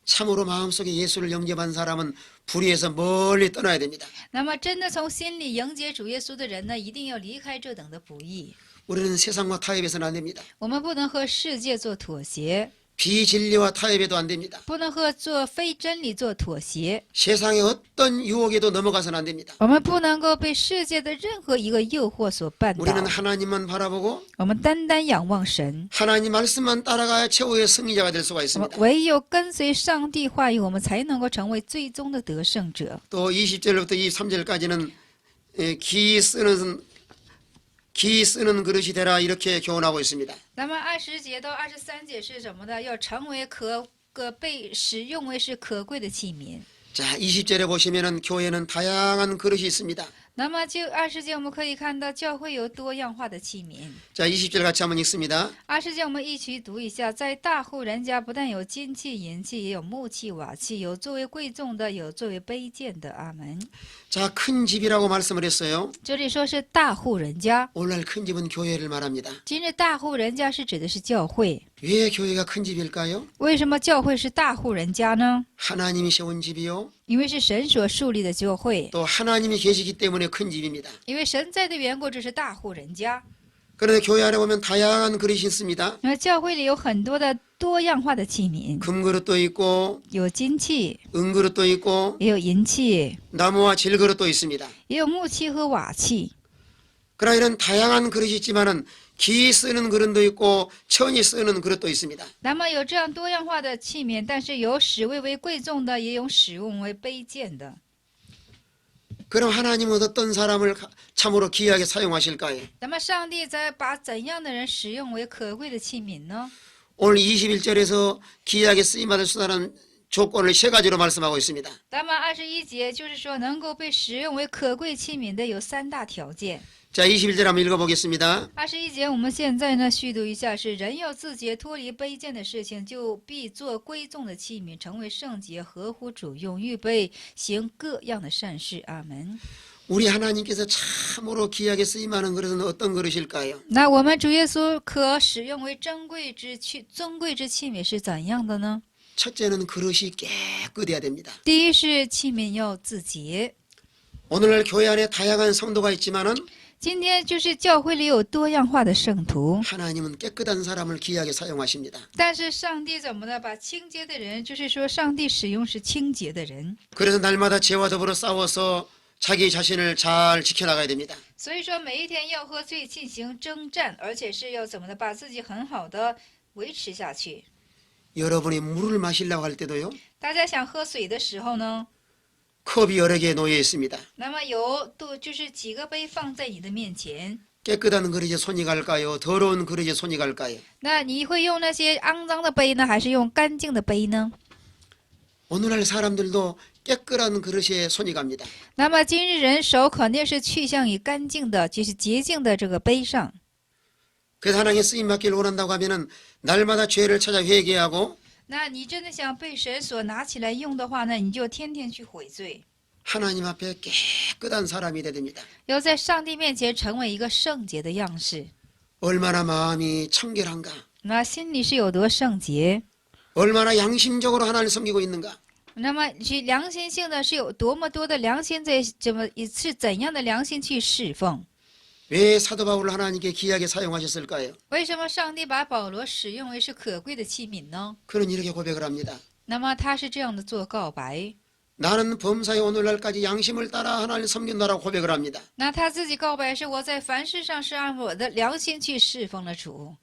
참으로 마음속에 예수를 영접한 사람은 불의에서 멀리 떠나야 됩니다. 那么真的从心里迎接主耶稣的人呢，一定要离开这等的不义。 우리는 세상과 타협해서는 안 됩니다. 我们不能和世界做妥协， 비진리와 타협해도 안 됩니다. 不能和做非真理做妥协。 세상의 어떤 유혹에도 넘어가서는 안 됩니다. 我们不能够被世界的任何一个诱惑所绊 우리는 倒。 하나님만 바라보고 我们单单仰望神， 하나님 말씀만 따라가야 최후의 승리자가 될 수가 我们 있습니다. 唯有跟随上帝话语，我们才能够成为最终的得胜者。 또 20절부터 23절까지는 기 쓰는 그릇이 되라 이렇게 교훈하고 있습니다. 那么20节到23节是什么呢？要成为被使用为是可贵的器皿。 자, 20절에 보시면은 교회는 다양한 그릇이 있습니다. 那么就20节我们可以看到教会有多样化的器皿。 자, 20절 같이 한번 읽습니다. 20节我们一起读一下，在大户人家不但有金器、银器，也有木器、瓦器，有作为贵重的，有作为卑贱的。阿门。 자, 큰 집이라고 말씀을 했어요. 这里说是大户人家， 오늘날 큰 집은 교회를 말합니다. 今日大户人家是指的是教会。 왜 교회가 큰 집일까요? 为什么教会是大户人家呢？ 하나님이 세운 집이요. 因为是神所树立的教会， 또 하나님이 계시기 때문에 큰 집입니다. 因为神在的缘故，这是大户人家。 그런데 교회 안에 보면 다양한 그릇이 있습니다. 那教会里有很多的多样化的器皿， 금그릇도 있고 有金器， 은그릇도 있고 也有银器， 나무와 질그릇도 있습니다. 也有木器和瓦器。 그러나 이런 다양한 그릇이 있지만은 기 쓰는 그릇도 있고 천이 쓰는 그릇도 있습니다. 那么有这样多样化的器皿，但是有使位为贵重的，也有使用为卑贱的。 그럼 하나님은 어떤 사람을 참으로 귀하게 사용하실까요? 那么上帝在把怎样的人使用为可贵的器皿呢？ 오늘 21절에서 귀하게 쓰임받을 수다는 조건을 세 가지로 말씀하고 있습니다. 那么21节就是说，能够被使用为可贵器皿的有3大条件。 자, 21절 한번 읽어보겠습니다. 21节我们现在呢续读一下：是人要自洁，脱离卑贱的事情，就必做贵重的器皿，成为圣洁，合乎主用，预备行各样的善事。阿门。 우리 하나님께서 참으로 귀하게 쓰임하는 그릇은 어떤 그릇일까요? 那我们主耶稣可使用为尊贵之器皿是怎样的呢？ 첫째는 그릇이 깨끗해야 됩니다. 第一是器皿要自洁。 오늘날 교회 안에 다양한 성도가 있지만은 今天就是教会里有多样化的圣徒， 하나님은 깨끗한 사람을 귀하게 사용하십니다. 但是上帝怎么呢？把清洁的人，就是说上帝使用是清洁的人。 그래서 날마다 죄와 더불어 싸워서 자기 자신을 잘 지켜나가야 됩니다. 所以说每一天要和罪进行征战，而且是要怎么呢？把自己很好的维持下去。 여러분이 물을 마시려고 할 때도요. 大家想喝水的时候呢， 컵이 여러 개 놓여 있습니다. 那么就是几个杯放在你的面前， 깨끗한 그릇에 손이 갈까요? 더러운 그릇에 손이 갈까요? 那你会用那些肮脏的杯呢，还是用干净的杯呢？ 오늘날 사람들도 깨끗한 그릇에 손이 갑니다. 那么今日人手肯定是去向于干净的，就是洁净的这个杯上。 그래서 하나님의 쓰임 받기를 원한다고 하면은 날마다 죄를 찾아 회개하고 那你真的想被神所拿起来用的话呢，你就天天去悔罪， 하나님 앞에 깨끗한 사람이 되야 됩니다. 要在上帝面前成为一个圣洁的样式。 얼마나 마음이 청결한가? 那心里是有多圣洁？ 얼마나 양심적으로 하나님을 섬기고 있는가? 那么是良心性的是有多么多的良心在是怎样的良心去侍奉？ 왜 사도 바울을 하나님께 귀하게 사용하셨을까요? 为什么上帝把保罗使用为是可贵的器皿呢？ 그는 이렇게 고백을 합니다. 那么他是这样的做告白。 나는 범사에 오늘날까지 양심을 따라 하나님을 섬긴다라고 고백을 합니다. 那他自己告白是我在凡事上是按我的良心去侍奉了主。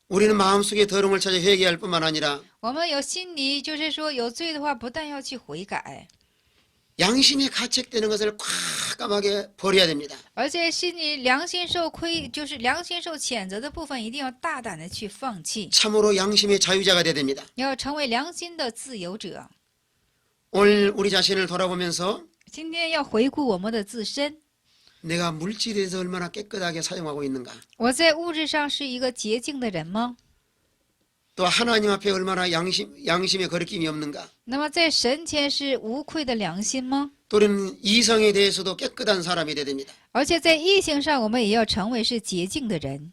우리는 마음속에 더러움을 찾아 회개할 뿐만 아니라 我们有心里就是说有罪的话，不但要去悔改， 양심에 가책되는 것을 과감하게 버려야 됩니다. 而且心里良心受亏，就是良心受谴责的部分，一定要大胆的去放弃， 참으로 양심의 자유자가 돼야 됩니다. 要成为良心的自由者。 오늘 우리 자신을 돌아보면서 今天要回顾我们的自身， 내가 물질에서 얼마나 깨끗하게 사용하고 있는가? 我在物质上是一个洁净的人吗？ 또 하나님 앞에 얼마나 양심의 거리낌이 없는가? 那么在神前是无愧的良心吗？ 또는 이성에 대해서도 깨끗한 사람이 돼야 됩니다. 而且在异性上，我们也要成为是洁净的人。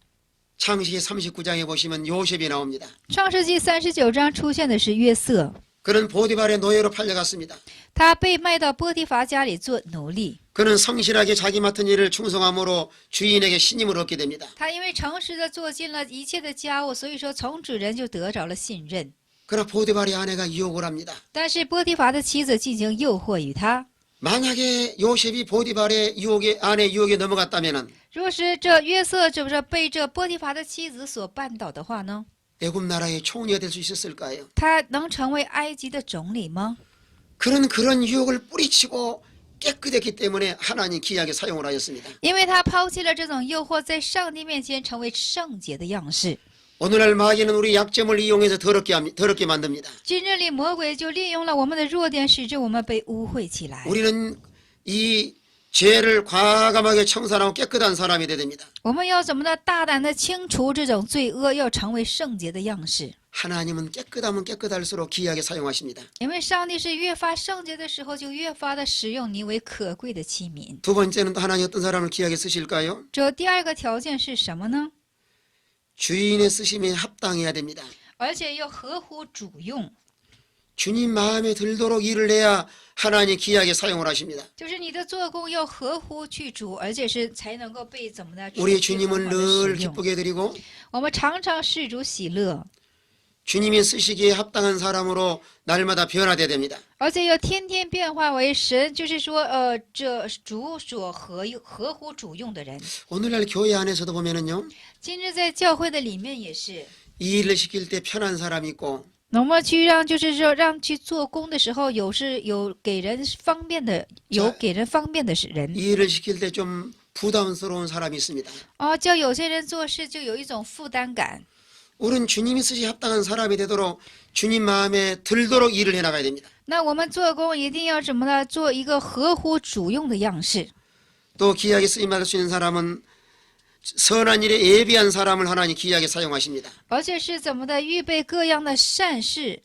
창세기 39장에 보시면 요셉이 나옵니다. 创世纪39章出现的是约瑟， 그는 보디발의 노예로 팔려갔습니다. 他被卖到波提乏家里做奴隶。 그는 성실하게 자기 맡은 일을 충성함으로 주인에게 신임을 얻게 됩니다. 他因为诚实的做尽了一切的家务，所以说从主人就得着了信任。 그러나 보디발의 아내가 유혹을 합니다. 但是波提乏的妻子进行诱惑于他。 만약에 요셉이 보디발의 아내 유혹에 넘어갔다면은 若是这约瑟这不是被这波提乏的妻子所绊倒的话呢？ 애굽 나라의 총리가 될 수 있었을까요? 他能成为埃及的总理吗？ 그는 그런 유혹을 뿌리치고 깨끗했기 때문에 하나님 귀하게 사용을 하였습니다. 因为他抛弃了这种诱惑，在上帝面前成为圣洁的样式。 오늘날 마귀는 우리 약점을 이용해서 더럽게 만듭니다. 今日里魔鬼就利用了我们的弱点，使之我们被污秽起来。 우리는 이 죄를 과감하게 청산하고 깨끗한 사람이 되야 됩니다. 我们要怎么呢？大胆的清除这种罪恶，要成为圣洁的样式。 하나님은 깨끗하면 깨끗할수록 귀하게 사용하십니다. 因为上帝是越发圣洁的时候，就越发的使用你为可贵的器皿。 두 번째는 또 하나님 어떤 사람을 귀하게 쓰실까요? 这第二个条件是什么呢？ 주인의 쓰심에 합당해야 됩니다. 而且要合乎主用， 주님 마음에 들도록 일을 해야 하나님 귀하게 사용을 하십니다. 就是你的做工要合乎去主，而且是才能够被怎么呢？ 우리 주님을 很好地 늘 使用。 기쁘게 드리고 我们常常使主喜乐， 주님이 쓰시기에 합당한 사람으로 날마다 변화돼야 됩니다. 而且要天天变化为神，就是说，这主所合乎主用的人。 오늘날 교회 안에서도 보면은요. 今日在教会的里面也是， 이 일을 시킬 때 편한 사람이 있고 我们去让就是说让去做工的时候，有给人方便的，有给人方便的人。 이 일을 시킬 때 좀 부담스러운 사람이 있습니다. 叫有些人做事就有一种负担感。 우리는 주님이 쓰시 합당한 사람이 되도록 주님 마음에 들도록 일을 해나가야 됩니다. 那我们做工一定要怎么呢？做一个合乎主用的样式。 또 귀하게 쓰임받을 수 있는 사람은 선한 일에 예비한 사람을 하나님 귀하게 사용하십니다. 而且是怎么的预备各样的善事，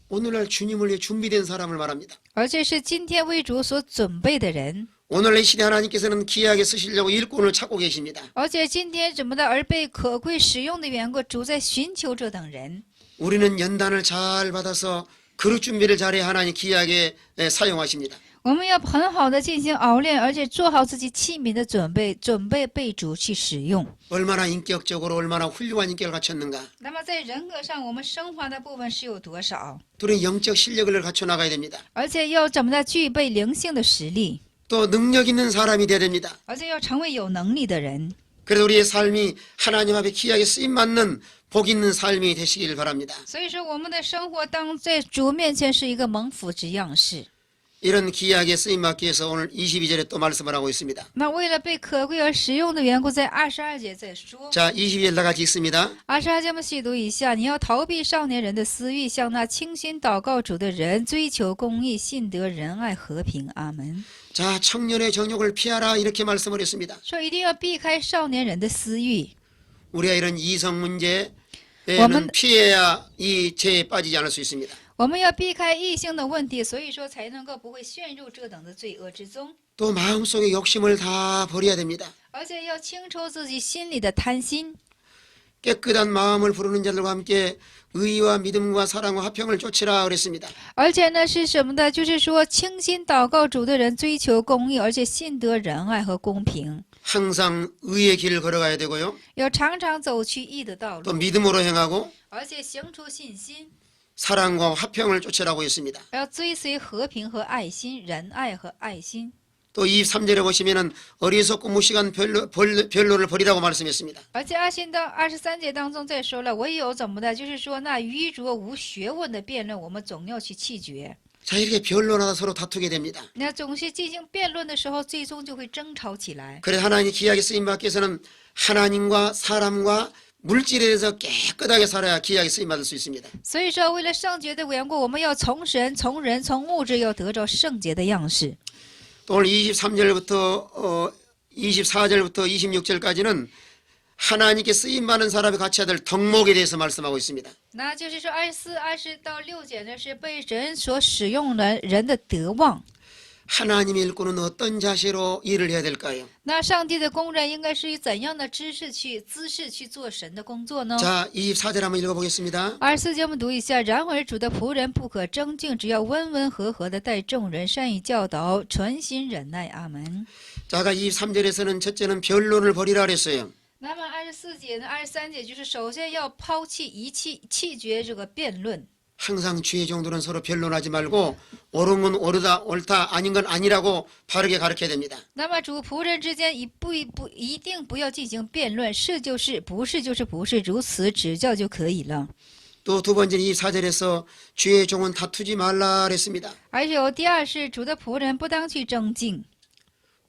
오늘날 주님을 위해 준비된 사람을 말합니다. 而且是今天为主所准备的人， 오늘날 이 시대 하나님께서는 귀하게 쓰시려고 일꾼을 찾고 계십니다. 而且今天怎么的而被可贵使用的缘故，主在寻求这等人。 우리는 연단을 잘 받아서 그릇 준비를 잘해 하나님 귀하게 사용하십니다. 我们要很好的进行熬炼，而且做好自己器皿的准备，准备被主去使用。 얼마나 인격적으로 얼마나 훌륭한 인격을 갖췄는가. 那么在人格上，我们升华的部分是有多少？ 둘이 영적 실력을 갖춰 나가야 됩니다. 而且要怎么的具备灵性的实力， 또 능력 있는 사람이 되어야 됩니다. 而且要成为有能力的人。 그래서 우리의 삶이 하나님 앞에 귀하게 쓰임받는 복 있는 삶이 되시길 바랍니다. 所以说，我们的生活当在主面前是一个蒙福之样式。 이런 귀하게 쓰임받기 위해서 오늘 22절에 또 말씀을 하고 있습니다. 那为了被可贵而使用的缘故，在22节再说。 자, 22절 다 같이 읽습니다. 22节我们细读一下，你要逃避少年人的私欲，向那倾心祷告主的人追求公义、信德、仁爱、和平。阿门。 자, 청년의 정욕을 피하라 이렇게 말씀을 했습니다. 说一定要避开少年人的私欲。 우리가 이런 이성 문제에는 워먼- 피해야 이 죄에 빠지지 않을 수 있습니다. 我们要避开异性的问题，所以说才能够不会陷入这等的罪恶之中， 또 마음속의 욕심을 다 버려야 됩니다. 而且要清除自己心里的贪心。 깨끗한 마음을 부르는 자들과 함께 의와 믿음과 사랑과 화평을 쫓으라 그랬습니다. 而且呢是什么的？就是说倾心祷告主的人追求公义，而且信德、仁爱和公平， 항상 의의 길을 걸어가야 되고요. 要常常走去义的道 또 路， 믿음으로 행하고 而且行出信心， 사랑과 화평을 쫓으라고 했습니다. 要追随和平和爱心、仁爱和爱心。 또 23절에 보시면은 어리석고 무식한 변로를 버리라고 말씀했습니다. 而且23节当中再说了，唯有怎么的？就是说那愚拙无学问的辩论，我们总要去弃绝。 자, 이렇게 변론하다 서로 다투게 됩니다. 那总是进行辩论的时候，最终就会争吵起来。 그래서 하나님이 귀하게 쓰임받기 위해서는 하나님과 사람과 물질에 대해서 깨끗하게 살아야 귀하게 쓰임받을 수 있습니다. 所以说，为了圣洁的缘故，我们要从神、从人、从物质，要得着圣洁的样式。 또 오늘 23절부터 24절부터 26절까지는 하나님께 쓰임받는 사람이 갖춰야 될 덕목에 대해서 말씀하고 있습니다. 那就是说，24、20到6节呢，是被神所使用的人的德望。 하나님의 일꾼은 어떤 자세로 일을 해야 될까요? 那上帝的工人应该是以怎样的姿势去做神的工作呢？ 자, 24절 한번 읽어보겠습니다. 24节我们读一下。然而主的仆人不可争竞，只要温温和和的待众人，善于教导，存心忍耐。阿门。 자, 아까 23절에서는 첫째는 변론을 버리라 그랬어요. 那么24节呢？23节就是首先要抛弃弃绝这个辩论。 항상 주의 종들은 서로 변론하지 말고 옳은 건 옳다, 옳다, 아닌 건 아니라고 바르게 가르쳐야 됩니다. 那么主仆人之间一定不要进行辩论，是就是，不是就是不是，如此指教就可以了。 또 두 번째는 24절에서 주의 종은 다투지 말라 그랬습니다. 而且有第二是主的仆人不当去争竞，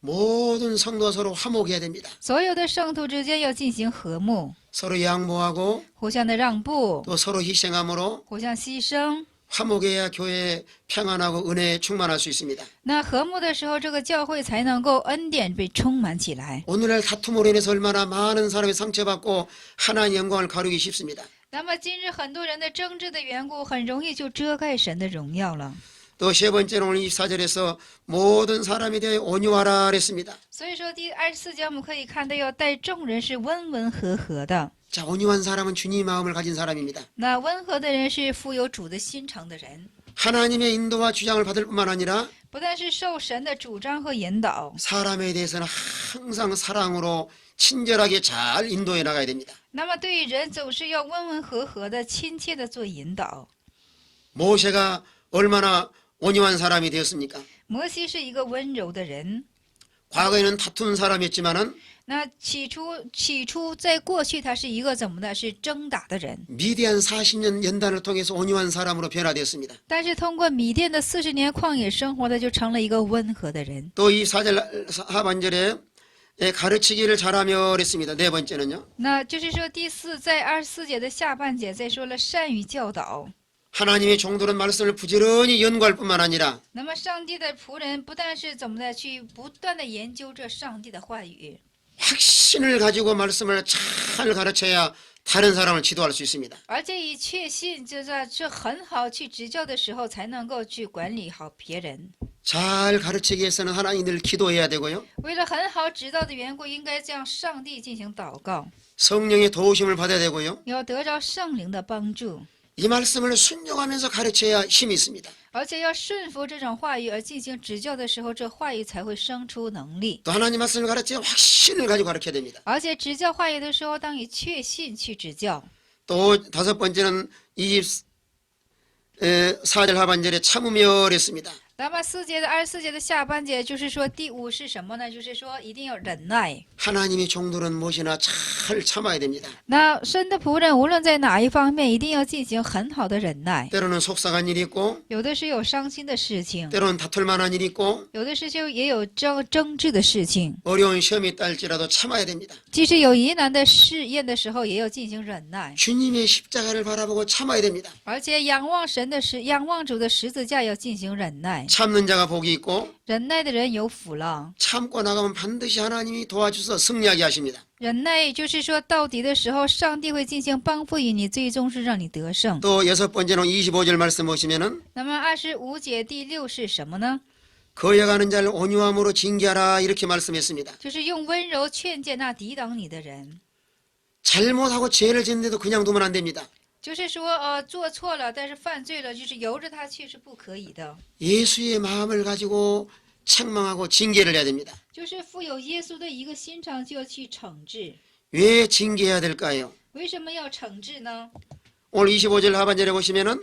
모든 성도가 서로 화목해야 됩니다. 所有的圣徒之间要进行和睦， 서로 양보하고 互相的让步， 또 서로 희생함으로 互相牺牲。 화목해야 교회에 평안하고 은혜에 충만할 수 있습니다. 那和睦的时候，这个教会才能够恩典被充满起来。 오늘날 다툼으로 인해서 얼마나 많은 사람이 상처받고 하나님의 영광을 가리기 쉽습니다. 那么今日很多人的争执的缘故，很容易就遮盖神的荣耀了。 또 세 번째는 오늘 24절에서 모든 사람에 대해 온유하라 그랬습니다. 所以说第24节我们可以看到，要待众人是温温和和的。 자, 온유한 사람은 주님의 마음을 가진 사람입니다. 那温和的人是富有主的心肠的人， 하나님의 인도와 주장을 받을 뿐만 아니라 不但是受神的主张和引导， 사람에 대해서는 항상 사랑으로 친절하게 잘 인도해 나가야 됩니다. 那么对于人总是要温温和和的、亲切的做引导。 모세가 얼마나 온유한 사람이 되었습니까? 摩西是一个温柔的人， 과거에는 다투는 사람이었지만은 那起初在过去他是一个怎么的？是争打的人， 미디안 40년 연단을 통해서 온유한 사람으로 변화되었습니다. 但是通过米甸的40年旷野生活，他就成了一个温和的人。 또 이 4절 하반절에 가르치기를 잘하며 그랬습니다. 네 번째는요. 那就是说，第四，在24节的下半节再说了善于教导。 하나님의 종들은 말씀을 부지런히 연구할 뿐만 아니라 那么，上帝的仆人不但是怎么的去不断的研究这上帝的话语， 확신을 가지고 말씀을 잘 가르쳐야 다른 사람을 지도할 수 있습니다. 而且以确信，就在这很好去指教的时候，才能够去管理好别人。 잘 가르치기 위해서는 하나님 늘 기도해야 되고요. 为了很好指导的缘故，应该向上帝进行祷告， 성령의 도우심을 받아야 되고요. 要得着圣灵的帮助， 이 말씀을 순종하면서 가르쳐야 힘이 있습니다. 而且要顺服这种话语而进行指教的时候，这话语才会生出能力。 또 하나님 말씀을 가르쳐야 확신을 가지고 가르쳐야 됩니다. 而且指教话语的时候，当以确信去指教。 또 다섯 번째는 24절 하반절에 참으며 그랬습니다. 那么24节的下半节就是说，第五是什么呢？就是说一定要忍耐。 하나님의 종들은 무엇이나 잘 참아야 됩니다. 那神的仆人无论在哪一方面，一定要进行很好的忍耐。 때로는 속상한 일이 있고 有的是有伤心的事情， 때로는 다툴 만한 일이 있고 有的是就也有争执的事情。 어려운 시험이 딸지라도 참아야 됩니다. 即使有疑难的试验的时候，也要进行忍耐， 주님의 십자가를 바라보고 참아야 됩니다. 而且仰望仰望主的十字架要进行忍耐。 참는 자가 복이 있고 忍耐的人有福了。 참고 나가면 반드시 하나님이 도와주셔서 승리하게 하십니다. 忍耐就是说到底的时候，上帝会进行帮扶于你，最终是让你得胜。 또 여섯 번째는 25절 말씀 보시면은 那么25节第6是什么呢？ 거역하는 자를 온유함으로 징계하라 이렇게 말씀했습니다. 就是用温柔劝诫那抵挡你的人。 잘못하고 죄를 짓는데도 그냥 두면 안 됩니다. 就是说，做错了，但是犯罪了，就是由着他去是不可以的。 예수의 마음을 가지고 책망하고 징계를 해야 됩니다. 就是富有耶稣的一个心肠，就要去惩治。 왜 징계해야 될까요? 为什么要惩治呢？ 오늘 25절 하반절에 보시면은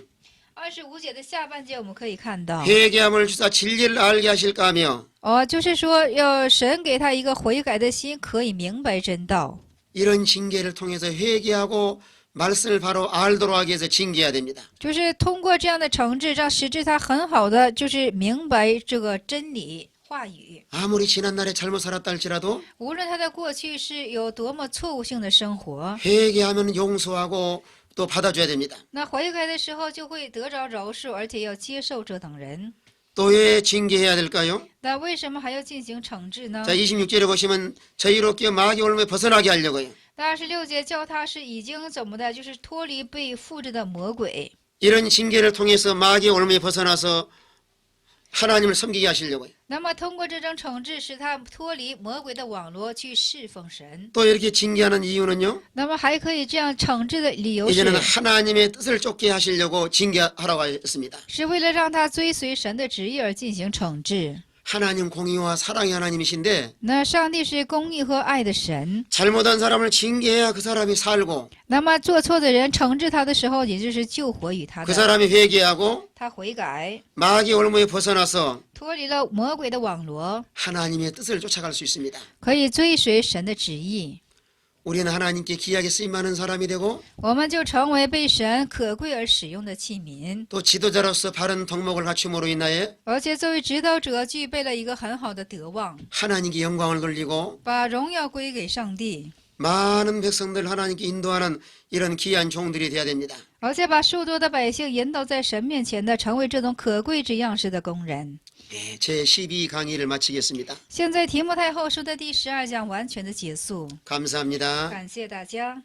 25节的下半节我们可以看到， 회개함을 주사 진리를 알게 하실까 하며 就是说要神给他一个悔改的心，可以明白真道。 이런 징계를 통해서 회개하고 말씀을 바로 알도록 하기 위해서 징계해야 됩니다. 就是通过这样的惩治，让使之他很好的就是明白这个真理话语。 아무리 지난날에 잘못 살았다 할지라도 无论他的过去是有多么错误性的生活， 회개하면 용서하고 또 받아줘야 됩니다. 那悔改的时候就会得着饶恕，而且要接受这等人。 또 왜 징계해야 될까요? 那为什么还要进行惩治呢？ 자 26절에 보시면 저희로 끼어 마귀 올무에 벗어나게 하려고요. 那26节叫他是已经怎么的，就是脱离被附着的魔鬼。 이런 징계를 통해서 마귀 올무에 벗어나서 하나님을 섬기게 하시려고요. 那么通过这种惩治，使他脱离魔鬼的网罗，去侍奉神。 또 이렇게 징계하는 이유는요. 那么还可以这样惩治的理由 이제는 是， 하나님의 뜻을 쫓게 하시려고 징계하라고 했습니다. 是为了让他追随神的旨意而进行惩治。 하나님 공의와 사랑의 하나님이신데 那上帝是公义和爱的神， 잘못한 사람을 징계해야 그 사람이 살고 那么做错的人惩治他的时候，也就是救活于他 그 的。 사람이 회개하고 他悔改， 마귀 올무에 벗어나서 脱离了魔鬼的网罗， 하나님의 뜻을 쫓아갈 수 있습니다. 可以追随神的旨意。 우리는 하나님께 귀하게 쓰임받는 사람이 되고 我们就成为被神可贵而使用的器皿， 또 지도자로서 바른 덕목을 갖춤으로 인하여 而且作为指导者，具备了一个很好的德望， 하나님께 영광을 돌리고 把荣耀归给上帝， 많은 백성들 하나님께 인도하는 이런 귀한 종들이 되어야 됩니다. 而且把数多的百姓引导在神面前的，成为这种可贵之样式的工人。 네, 제 12 강의를 마치겠습니다. 现在提摩太后书的第12讲完全的结束， 감사합니다. 感谢大家。